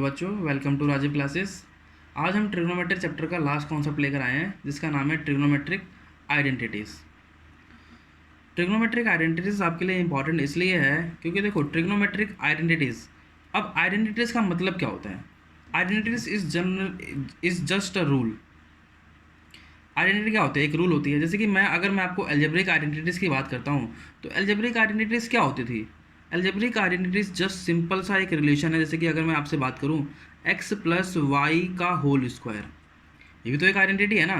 बच्चों, welcome to Rajiv classes. आज हम ट्रिग्नोमेट्री चैप्टर का लास्ट कॉन्सेप्ट लेकर आए हैं जिसका नाम है ट्रिग्नोमेट्रिक आइडेंटिटीज़। ट्रिग्नोमेट्रिक आइडेंटिटीज़ आपके लिए इंपॉर्टेंट इसलिए है क्योंकि देखो ट्रिग्नोमेट्रिक आइडेंटिटीज़, अब आइडेंटिटीज़ का मतलब क्या होता है? Identities is just a rule. Identity क्या होती है? एक रूल होती है। जैसे कि अगर मैं आपको एल्जेब्रिक आइडेंटिटीज़ की बात करता हूँ तो एल्जेब्रिक आइडेंटिटीज़ क्या होती थी? एल्जेब्रिक आइडेंटिटीज़ जस्ट सिंपल सा एक रिलेशन है। जैसे कि अगर मैं आपसे बात करूँ x प्लस वाई का होल स्क्वायर, ये भी तो एक आइडेंटिटी है ना।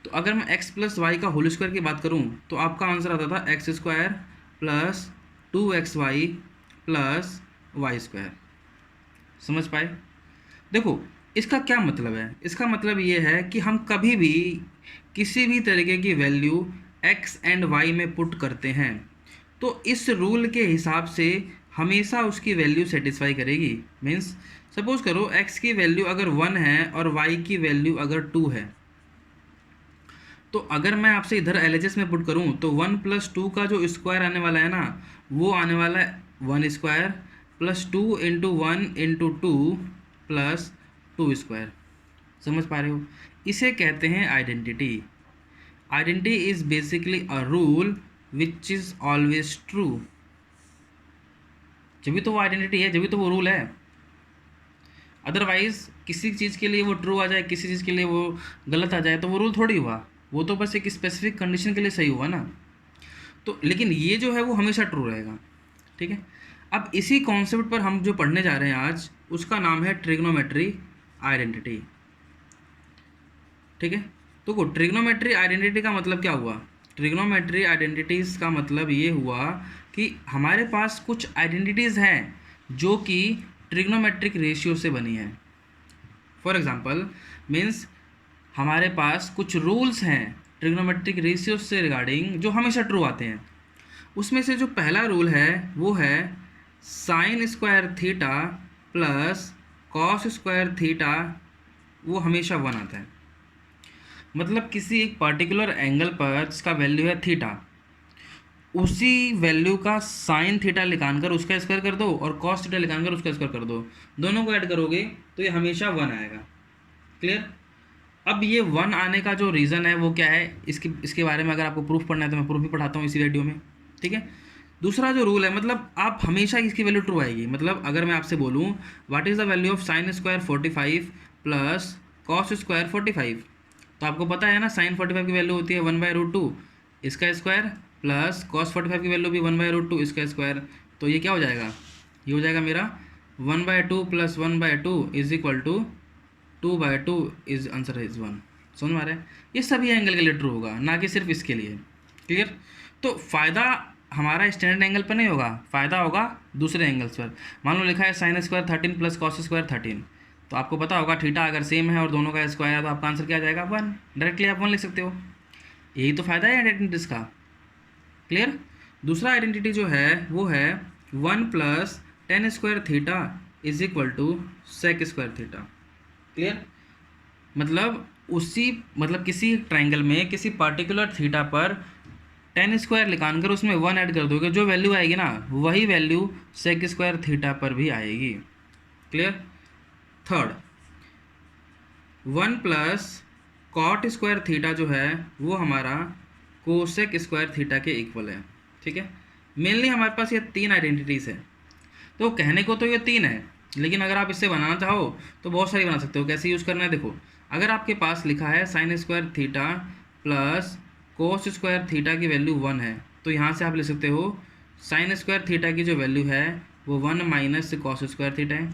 तो अगर मैं x प्लस वाई का होल स्क्वायर की बात करूँ तो आपका आंसर आता था x square plus 2xy plus y square. समझ पाए? देखो इसका क्या मतलब है? इसका मतलब ये है कि हम कभी भी किसी भी तरीके की वैल्यू x एंड y में पुट करते हैं तो इस रूल के हिसाब से हमेशा उसकी वैल्यू सेटिस्फाई करेगी। मीन्स सपोज करो x की वैल्यू अगर 1 है और y की वैल्यू अगर 2 है, तो अगर मैं आपसे इधर LHS में पुट करूं तो 1 प्लस 2 का जो स्क्वायर आने वाला है ना, वो आने वाला है 1 square plus 2 into 1 into 2 plus 2 square. समझ पा रहे हो? इसे कहते हैं identity. Identity is basically a rule which is always true. जब भी तो वो आइडेंटिटी है, जब भी तो वो रूल है। अदरवाइज किसी चीज़ के लिए वो ट्रू आ जाए, किसी चीज़ के लिए वो गलत आ जाए तो वो रूल थोड़ी हुआ, वो तो बस एक स्पेसिफिक कंडीशन के लिए सही हुआ ना। तो लेकिन ये जो है वो हमेशा ट्रू रहेगा। ठीक है, अब इसी कॉन्सेप्ट पर हम जो पढ़ने जा रहे हैं आज, उसका नाम है ट्रिग्नोमेट्री आइडेंटिटी। ठीक है, तो ट्रिग्नोमेट्री आइडेंटिटी का मतलब क्या हुआ? ट्रिग्नोमेट्री आइडेंटिटीज़ का मतलब ये हुआ कि हमारे पास कुछ आइडेंटिटीज़ हैं जो कि ट्रिग्नोमेट्रिक रेशियो से बनी है। फॉर एग्जांपल मीन्स हमारे पास कुछ रूल्स हैं ट्रिग्नोमेट्रिक रेशियो से रिगार्डिंग जो हमेशा ट्रू आते हैं। उसमें से जो पहला रूल है वो है sine square theta plus cos square theta, वो हमेशा 1 आता है। मतलब किसी एक पर्टिकुलर एंगल पर जिसका वैल्यू है थीटा, उसी वैल्यू का साइन थीटा निकाल कर उसका स्क्वायर कर दो और कॉस थीटा निकाल कर उसका स्क्वायर कर दो, दोनों को ऐड करोगे तो ये हमेशा 1 आएगा। क्लियर? अब ये 1 आने का जो रीज़न है वो क्या है, इसके बारे में अगर आपको प्रूफ पढ़ना है तो मैं प्रूफ भी पढ़ाता हूँ इसी वीडियो में। ठीक है, दूसरा जो रूल है, मतलब आप हमेशा इसकी वैल्यू ट्रू आएगी। मतलब अगर मैं आपसे बोलूँ what is the value of sine square 45 plus cos square 45, तो आपको पता है ना साइन 45 की वैल्यू होती है 1/√2 इसका स्क्वायर प्लस कॉस 45 की वैल्यू भी 1/√2 इसका स्क्वायर। तो ये क्या हो जाएगा? ये हो जाएगा मेरा 1/2 plus 1/2 is equal to 2/2 is answer is 1। समझ में आ रहा है? ये सभी एंगल के लिए ट्रू होगा, ना कि सिर्फ इसके लिए। क्लियर? तो फ़ायदा हमारा स्टैंडर्ड एंगल पर नहीं होगा, फ़ायदा होगा दूसरे एंगल्स पर। मान लो लिखा है sine square 13 plus cos square 13, तो आपको पता होगा थीटा अगर सेम है और दोनों का स्क्वायर है तो आपका आंसर क्या आ जाएगा? 1। डायरेक्टली आप 1 लिख सकते हो। यही तो फ़ायदा है आइडेंटिटीज़ का। क्लियर? दूसरा आइडेंटिटी जो है वो है 1 plus tan square theta is equal to sec square theta. Clear? मतलब किसी ट्राइंगल में किसी पर्टिकुलर थीटा पर टेन स्क्वायर निकाल कर उसमें 1 ऐड कर दोगे, जो वैल्यू आएगी ना वही वैल्यू सेक स्क्वायर थीटा पर भी आएगी। Clear? Third, 1 plus cot square theta जो है वो हमारा कोसेक स्क्वायर थीटा के इक्वल है। ठीक है, मेनली हमारे पास ये 3 आइडेंटिटीज़ है। तो कहने को तो ये 3 है, लेकिन अगर आप इससे बनाना चाहो तो बहुत सारी बना सकते हो। कैसे यूज़ करना है देखो, अगर आपके पास लिखा है sine square theta plus cos square theta की वैल्यू 1 है, तो यहाँ से आप ले सकते हो साइन स्क्वायर थीटा की जो वैल्यू है वो 1 माइनस कॉस स्क्वायर थीटा है,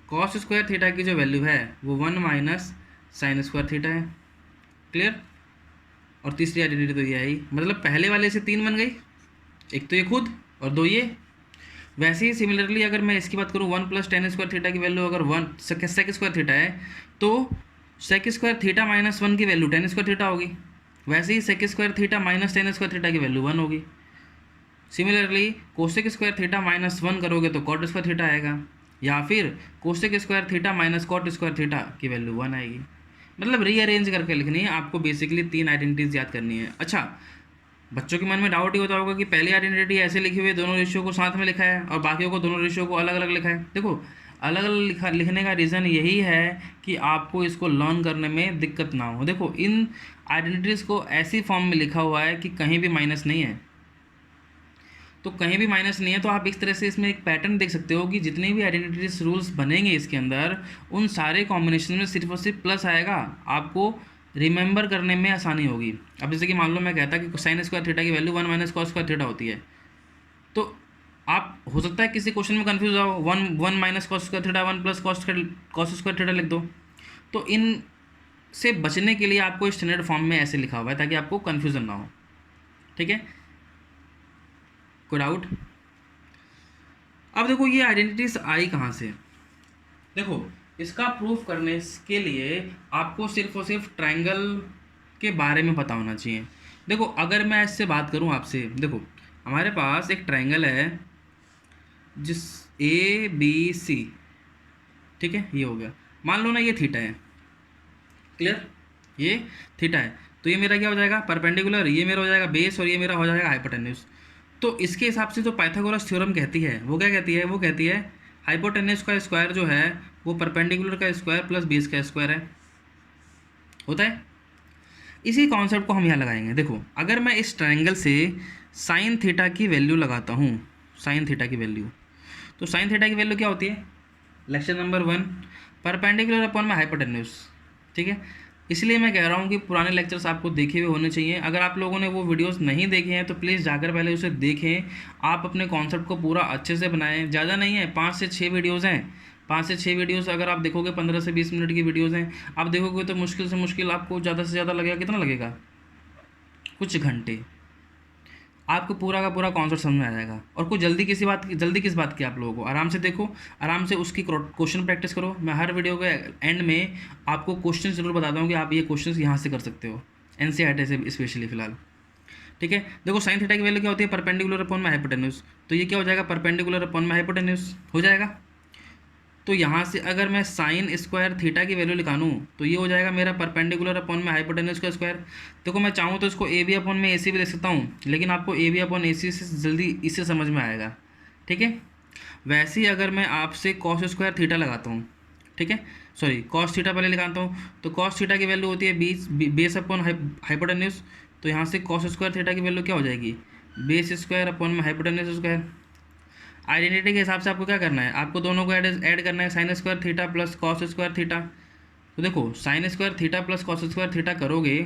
कॉस स्क्वायर थीटा की जो वैल्यू है वो 1 माइनस साइन स्क्वायर थीटा है। क्लियर? और तीसरी आइडेंटिटी तो ये आई, मतलब पहले वाले से 3 बन गई, एक तो ये खुद और 2 ये। वैसे ही सिमिलरली अगर मैं इसकी बात करूँ 1 प्लस टेन स्क्वायर थीटा की वैल्यू अगर 1 सेक स्क्वायर थीटा है तो सेक स्क्वायर थीटा माइनस 1 की वैल्यू टेन स्क्वायर थीटा होगी। वैसे ही sec square theta minus tan square theta की वैल्यू 1 होगी। Similarly cosec square theta minus 1 करोगे तो कॉट स्क्वायर थीटा आएगा, या फिर cosec square theta minus cot square theta की वैल्यू 1 आएगी। मतलब रीअरेंज करके लिखनी है आपको, बेसिकली 3 आइडेंटिटीज याद करनी है। अच्छा, बच्चों के मन में डाउट ही होता होगा कि पहली आइडेंटिटी ऐसे लिखी हुई है दोनों रेशियो को साथ में लिखा है और बाकियों को दोनों रेशियो को अलग अलग लिखा है। देखो अलग अलग लिखने का रीज़न यही है कि आपको इसको लर्न करने में दिक्कत ना हो। देखो इन आइडेंटिटीज़ को ऐसी फॉर्म में लिखा हुआ है कि कहीं भी माइनस नहीं है, तो कहीं भी माइनस नहीं है, तो आप इस तरह से इसमें एक पैटर्न देख सकते हो कि जितने भी आइडेंटिटीज रूल्स बनेंगे इसके अंदर, उन सारे कॉम्बिनेशन में सिर्फ और सिर्फ प्लस आएगा, आपको रिमेंबर करने में आसानी होगी। अब जैसे कि मान लो मैं कहता कि साइन स्क्वायर थीटा की value 1 minus cos square theta होती है, तो आप हो सकता है किसी क्वेश्चन में कन्फ्यूज हो, 1 minus cos square theta 1 plus cos square theta लिख दो। तो इन से बचने के लिए आपको स्टैंडर्ड फॉर्म में ऐसे लिखा हुआ है ताकि आपको कन्फ्यूजन ना हो। ठीक है, कोई डाउट? अब देखो ये आइडेंटिटीज आई कहाँ से। देखो इसका प्रूफ करने के लिए आपको सिर्फ और सिर्फ ट्रायंगल के बारे में पता होना चाहिए। देखो अगर मैं इससे बात करूं आपसे, देखो हमारे पास एक ट्रायंगल है जिस ABC, ठीक है, ये हो गया, मान लो ना ये थीटा है, क्लियर, ये थीटा है, तो ये मेरा क्या हो जाएगा परपेंडिकुलर, ये मेरा हो जाएगा बेस और ये मेरा हो जाएगा हाइपोटेन्यूज। तो इसके हिसाब से जो पाइथागोरस थ्योरम कहती है वो क्या कहती है, वो कहती है हाइपोटेन्यूज का स्क्वायर जो है वो परपेंडिकुलर का स्क्वायर प्लस बेस का स्क्वायर है, होता है। इसी कॉन्सेप्ट को हम यहाँ लगाएंगे। देखो अगर मैं इस ट्रायंगल से साइन थीटा की वैल्यू लगाता हूँ, साइन थीटा की वैल्यू, तो साइन थीटा की वैल्यू क्या होती है, लेक्चर नंबर 1, परपेंडिकुलर अपॉन में हाइपोटेन्यूज। ठीक है, इसलिए मैं कह रहा हूँ कि पुराने लेक्चर्स आपको देखे हुए होने चाहिए। अगर आप लोगों ने वो वीडियोस नहीं देखे हैं तो प्लीज़ जाकर पहले उसे देखें, आप अपने कॉन्सेप्ट को पूरा अच्छे से बनाएं। ज़्यादा नहीं है, 5 से 6 वीडियोज़ हैं, 5 से 6 वीडियोज़ अगर आप देखोगे, 15 से 20 मिनट की वीडियोज़ हैं, आप देखोगे तो मुश्किल से मुश्किल आपको ज़्यादा से ज़्यादा लगेगा, कितना लगेगा, कुछ घंटे, आपको पूरा का पूरा कॉन्सेप्ट समझ में आ जाएगा। और कुछ जल्दी किस बात की आप लोगों को, आराम से देखो, आराम से उसकी क्वेश्चन प्रैक्टिस करो। मैं हर वीडियो के एंड में आपको क्वेश्चन जरूर बताता हूँ कि आप ये क्वेश्चन यहाँ से कर सकते हो, NCERT से स्पेशली फिलहाल। ठीक है, देखो साइन थीटा की वैल्यू क्या होती है, परपेंडिकुलर अपॉन में हाइपोटेन्यूज, तो ये क्या हो जाएगा परपेंडिकुलर अपॉन में हाइपोटेन्यूज हो जाएगा। तो यहाँ से अगर मैं साइन स्क्वायर थीटा की वैल्यू निकालूँ तो ये हो जाएगा मेरा परपेंडिकुलर अपॉन में हाइपोटेन्यूज का स्क्वायर। देखो मैं चाहूँ तो इसको AB अपॉन में AC भी लिख सकता हूँ, लेकिन आपको AB अपॉन AC से जल्दी इससे समझ में आएगा। ठीक है, वैसे ही अगर मैं आपसे कॉस स्क्वायर थीटा लगाता हूँ, ठीक है, सॉरी कॉस थीटा पहले लगाता हूँ, तो कॉस थीटा की वैल्यू होती है बेस अपॉन हाइपोटेन्यूज। तो यहाँ से कॉस स्क्वायर थीटा की वैल्यू क्या हो जाएगी, बेस स्क्वायर अपॉन में हाइपोटेन्यूज स्क्वायर। आइडेंटिटी के हिसाब से आपको क्या करना है, आपको दोनों को ऐड करना है, sine square theta plus cos square theta. तो देखो sine square theta plus cos square theta करोगे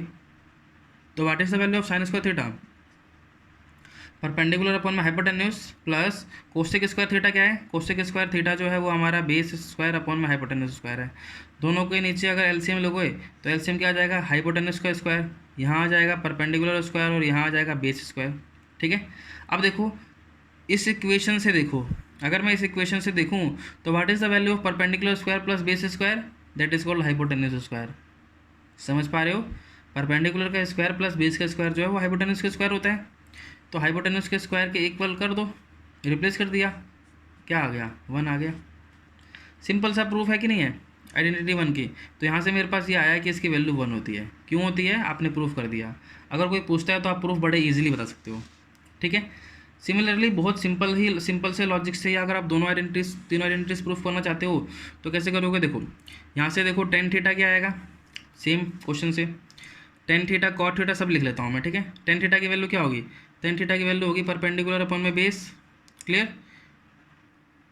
तो what is the value of sine square theta, perpendicular upon में hypotenuse, plus cosec square theta क्या है, कोसेक स्क्वायर थीटा जो है वो हमारा बेस स्क्वायर अपॉन में हाइपोटेन्यूज स्क्वायर है। दोनों के नीचे अगर एलसीएम लोगे तो एलसीएम क्या आ जाएगा, हाइपोटेन्यूज का स्क्वायर, यहाँ आ जाएगा परपेंडिकुलर स्क्वायर और यहाँ आ जाएगा बेस स्क्वायर। ठीक है, अब देखो इस इक्वेशन से देखो, अगर मैं इस इक्वेशन से देखूं तो what is the value of perpendicular square plus base square, that is called hypotenuse square. समझ पा रहे हो, परपेंडिकुलर का स्क्वायर प्लस बेस का स्क्वायर जो है वो हाइपोटेन्यूज का स्क्वायर होता है। तो हाइपोटेन्यूज के स्क्वायर के इक्वल कर दो, रिप्लेस कर दिया, क्या आ गया, 1 आ गया। सिंपल सा प्रूफ है कि नहीं है आइडेंटिटी 1 की। तो यहाँ से मेरे पास ये आया कि इसकी वैल्यू 1 होती है। क्यों होती है, आपने प्रूफ कर दिया। अगर कोई पूछता है तो आप प्रूफ बड़े ईजिली बता सकते हो। ठीक है, सिमिलरली बहुत सिंपल से लॉजिक से, या अगर आप तीनों आइडेंटिटीज प्रूफ करना चाहते हो तो कैसे करोगे, देखो यहाँ से देखो टेन थीटा क्या आएगा, सेम क्वेश्चन से टेन थीटा कॉट थीटा सब लिख लेता हूँ मैं। ठीक है, टेन थीटा की वैल्यू क्या होगी, टेन थीटा की वैल्यू होगी परपेंडिकुलर अपॉन में बेस, क्लियर।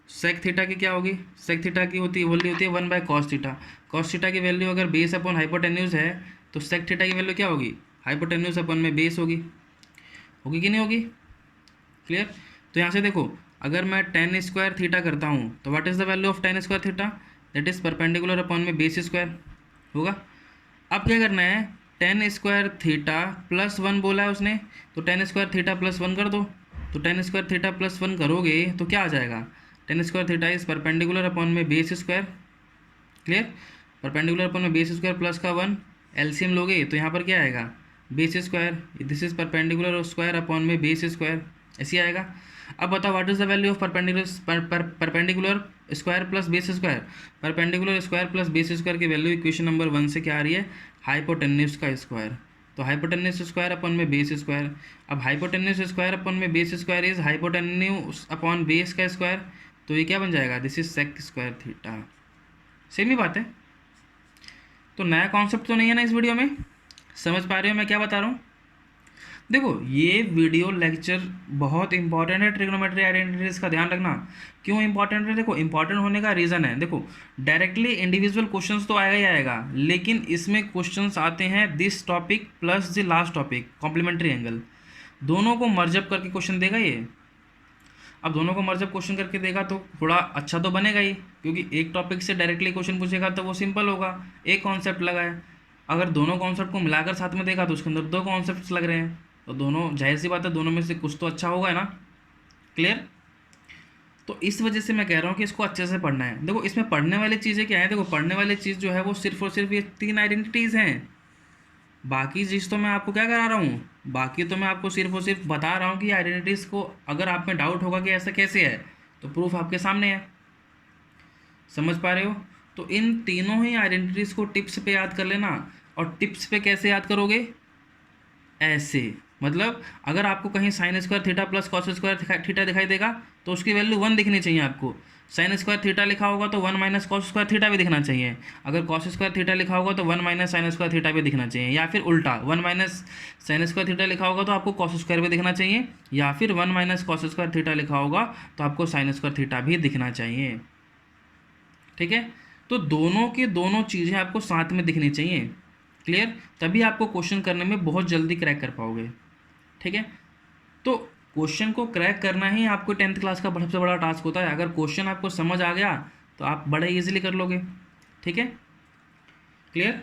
सेक थीटा की क्या होगी, सेक थीटा की वैल्यू होती है 1 by cos theta. Cos theta की वैल्यू अगर बेस अपॉन हाइपोटेन्यूज है तो सेक थीटा की वैल्यू क्या होगी, हाइपोटेन्यूज अपॉन में बेस होगी कि नहीं होगी, क्लियर। तो यहाँ से देखो अगर मैं टेन स्क्वायर थीटा करता हूँ तो what is the value of ten square theta, that is perpendicular upon में बेस स्क्वायर होगा। अब क्या करना है, टेन स्क्वायर थीटा प्लस 1 बोला है उसने, तो टेन स्क्वायर थीटा प्लस 1 कर दो। तो टेन स्क्वायर थीटा प्लस 1 करोगे तो क्या आ जाएगा, tan square theta is perpendicular upon में base square, clear. Perpendicular upon में बेस स्क्वायर प्लस का 1 एलसीएम लोगे तो यहाँ पर क्या आएगा, base square, this is perpendicular square upon में बेस स्क्वायर, ऐसे आएगा। अब बताओ what is the value of perpendicular square plus base square, perpendicular square plus base square की वैल्यू इक्वेशन नंबर 1 से क्या आ रही है, हाइपोटेन्यूज का स्क्वायर। तो हाइपोटेन्यूज स्क्वायर अपॉन में बेस स्क्वायर। अब हाइपोटेन्यूज स्क्वायर अपॉन में base square is hypotenuse upon base का स्क्वायर, तो ये क्या बन जाएगा, this is sec square theta. Same ही बात है। तो नया कॉन्सेप्ट तो नहीं है ना इस वीडियो में, समझ पा रहे हो मैं क्या बता रहा हूँ। देखो ये वीडियो लेक्चर बहुत इंपॉर्टेंट है, ट्रिग्नोमेट्री आइडेंटिटीज का ध्यान रखना। क्यों इंपॉर्टेंट है, देखो इंपॉर्टेंट होने का रीज़न है, देखो डायरेक्टली इंडिविजुअल क्वेश्चंस तो आएगा ही आएगा, लेकिन इसमें क्वेश्चंस आते हैं this topic plus the last topic complementary angle, दोनों को मर्जअप करके क्वेश्चन देगा ये। अब दोनों को मर्जअप क्वेश्चन करके देगा तो थोड़ा अच्छा तो बनेगा ही, क्योंकि एक टॉपिक से डायरेक्टली क्वेश्चन पूछेगा तो वो सिंपल होगा, एक कॉन्सेप्ट लगा है। अगर दोनों कॉन्सेप्ट को मिलाकर साथ में देखा तो उसके अंदर दो कॉन्सेप्ट्स लग रहे हैं, तो दोनों जाहिर सी बात है दोनों में से कुछ तो अच्छा होगा है ना। क्लियर। तो इस वजह से मैं कह रहा हूँ कि इसको अच्छे से पढ़ना है। देखो इसमें पढ़ने वाली चीज़ें क्या है, देखो पढ़ने वाली चीज़ जो है वो सिर्फ और सिर्फ ये 3 आइडेंटिटीज़ हैं। बाकी चीज़ तो मैं आपको क्या करा रहा हूँ, बाकी तो मैं आपको सिर्फ और सिर्फ बता रहा हूँ कि आइडेंटिटीज़ को अगर आप में डाउट होगा कि ऐसा कैसे है तो प्रूफ आपके सामने है। समझ पा रहे हो। तो इन तीनों ही आइडेंटिटीज़ को टिप्स पे याद कर लेना। और टिप्स पे कैसे याद करोगे, ऐसे, मतलब अगर आपको कहीं sign square theta plus cos square theta दिखाई देगा तो उसकी वैल्यू 1 दिखनी चाहिए आपको। साइन स्क्वायर थीटा लिखा होगा तो 1 माइनस कॉस स्क्वायर थीटा भी दिखना चाहिए। अगर कॉस स्क्वायर थीटा लिखा होगा तो 1 माइनस साइन स्क्वायर थीटा भी दिखना चाहिए, या फिर उल्टा 1 माइनस साइन स्क्वायर थीटा लिखा होगा तो आपको कॉस स्क्वायर भी दिखना चाहिए, या फिर 1 माइनस कॉस स्क्वायर थीटा लिखा होगा तो आपको साइन स्क्वायर थीटा भी दिखना चाहिए। ठीक है। तो दोनों के दोनों चीज़ें आपको साथ में दिखनी चाहिए। क्लियर। तभी आपको क्वेश्चन करने में बहुत जल्दी क्रैक कर पाओगे। ठीक है। तो क्वेश्चन को क्रैक करना ही आपको 10th क्लास का सबसे बड़ा टास्क होता है। अगर क्वेश्चन आपको समझ आ गया तो आप बड़े इजीली कर लोगे। ठीक है। क्लियर।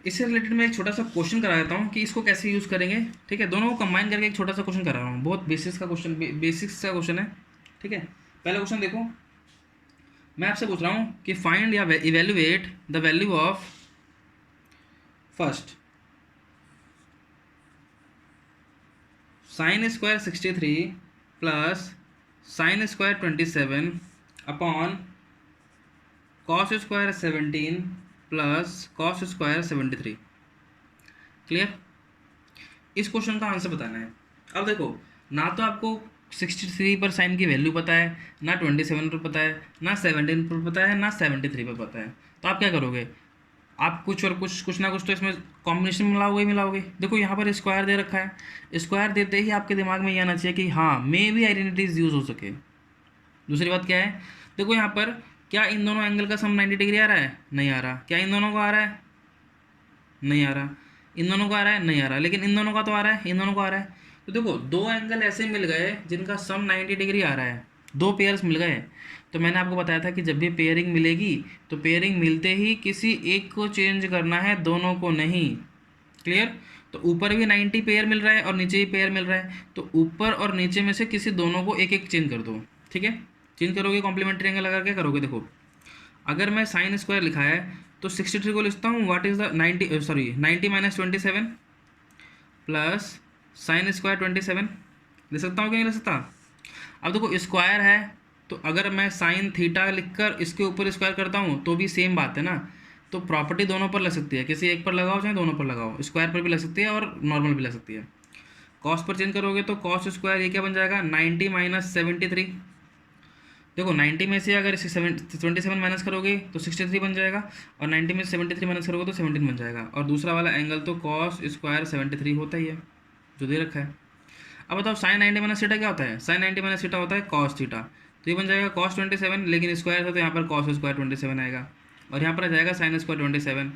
इससे रिलेटेड मैं एक छोटा सा क्वेश्चन करा देता हूँ कि इसको कैसे यूज़ करेंगे। ठीक है। दोनों को कंबाइन करके एक छोटा सा क्वेश्चन करा रहा हूँ, बहुत बेसिक्स का क्वेश्चन, बेसिक्स का क्वेश्चन है। ठीक है। पहला क्वेश्चन देखो, मैं आपसे पूछ रहा हूँ कि फाइंड या evaluate the value of first sine square 63 plus sine square 27 upon cos square 17 plus cos square 73। Clear. इस क्वेश्चन का आंसर बताना है। अब देखो, ना तो आपको 63 पर साइन की वैल्यू पता है, ना 27 पर पता है, ना 17 पर पता है, ना 73 पर पता है। तो आप क्या करोगे, आप कुछ और कुछ ना कुछ तो इसमें कॉम्बिनेशन मिलाओगे मिलाओगे। देखो यहाँ पर स्क्वायर दे रखा है, स्क्वायर देते ही आपके दिमाग में ये आना चाहिए कि हाँ मे भी आइडेंटिटीज यूज़ हो सके। दूसरी बात क्या है, देखो यहाँ पर क्या इन दोनों एंगल का सम 90 डिग्री आ रहा है, नहीं आ रहा। क्या इन दोनों का आ रहा है, नहीं आ रहा। इन दोनों का आ रहा है, नहीं आ रहा। लेकिन इन दोनों का तो आ रहा है, इन दोनों का आ रहा है। तो देखो दो एंगल ऐसे मिल गए जिनका सम 90 डिग्री आ रहा है, दो पेयर्स मिल गए। तो मैंने आपको बताया था कि जब भी पेयरिंग मिलेगी तो पेयरिंग मिलते ही किसी एक को चेंज करना है, दोनों को नहीं। क्लियर। तो ऊपर भी 90 पेयर मिल रहा है और नीचे भी पेयर मिल रहा है, तो ऊपर और नीचे में से किसी दोनों को एक एक चेंज कर दो। ठीक है। चेंज करोगे कॉम्प्लीमेंट्री एंगल लगा के करोगे। देखो अगर मैं साइन स्क्वायर लिखा है तो 63 को लिखता हूँ what is the 90 minus 27 plus sine square 27 लिख सकता हूँ कि नहीं लिख सकता। अब देखो स्क्वायर है तो अगर मैं साइन थीटा लिखकर इसके ऊपर स्क्वायर करता हूँ तो भी सेम बात है ना। तो प्रॉपर्टी दोनों पर लग सकती है, किसी एक पर लगाओ चाहे दोनों पर लगाओ, स्क्वायर पर भी लग सकती है और नॉर्मल भी लग सकती है। कॉस पर चेंज करोगे तो कॉस स्क्वायर ये क्या बन जाएगा, 90 माइनस 73। देखो 90 में से अगर इसे 27 माइनस करोगे तो 63 बन जाएगा, और 90 में से 73 माइनस करोगे तो 17 बन जाएगा। और दूसरा वाला एंगल तो कॉस स्क्वायर 73 होता ही है जो दे रखा है। अब बताओ साइन 90 माइनस थीटा क्या होता है, साइन 90 माइनस थीटा होता है कॉस थीटा। तो ये बन जाएगा कॉस 27, लेकिन स्क्वायर था तो यहाँ पर कॉस स्क्वायर 27 आएगा, और यहाँ पर आ जाएगा साइन स्क्वायर 27,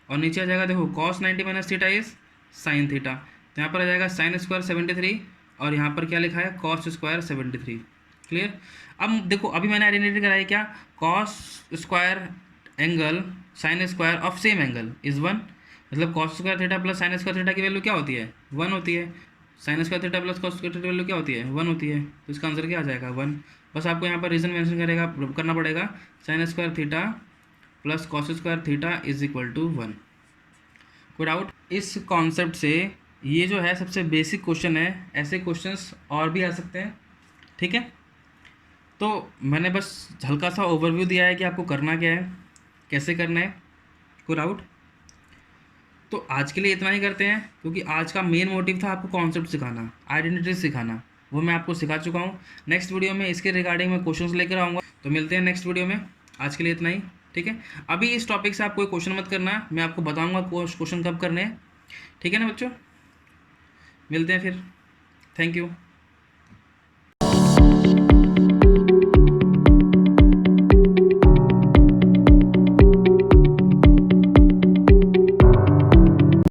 और नीचे आ जाएगा देखो cos 90 minus theta is sine theta, तो यहाँ पर आ जाएगा साइन स्क्वायर 73, और यहाँ पर क्या लिखा है कॉस स्क्वायर 73। क्लियर। अब देखो अभी मैंने आइडेंटिटी कराई क्या, cos square angle sine square of same angle is 1, मतलब cos square theta plus sign square theta की वैल्यू क्या होती है, 1 होती है। Sine square theta plus cos square theta की वैल्यू क्या होती है, 1 होती है। तो इसका आंसर क्या आ जाएगा 1। बस आपको यहाँ पर रीज़न मेंशन करना पड़ेगा, sine square theta plus cos square theta is equal to 1। कोई डाउट। इस कॉन्सेप्ट से ये जो है सबसे बेसिक क्वेश्चन है, ऐसे क्वेश्चंस और भी आ सकते हैं। ठीक है। तो मैंने बस हल्का सा ओवरव्यू दिया है कि आपको करना क्या है, कैसे करना है। कोई डाउट। तो आज के लिए इतना ही करते हैं, क्योंकि आज का मेन मोटिव था आपको कॉन्सेप्ट सिखाना, आइडेंटिटी सिखाना। वो मैं आपको सिखा चुका हूँ। नेक्स्ट वीडियो में इसके रिगार्डिंग मैं क्वेश्चंस लेकर आऊँगा, तो मिलते हैं नेक्स्ट वीडियो में। आज के लिए इतना ही, ठीक है। अभी इस टॉपिक से आप कोई क्वेश्चन मत करना, मैं आपको बताऊँगा क्वेश्चन कब करने हैं, ठीक है ना बच्चों। मिलते हैं फिर, थैंक यू।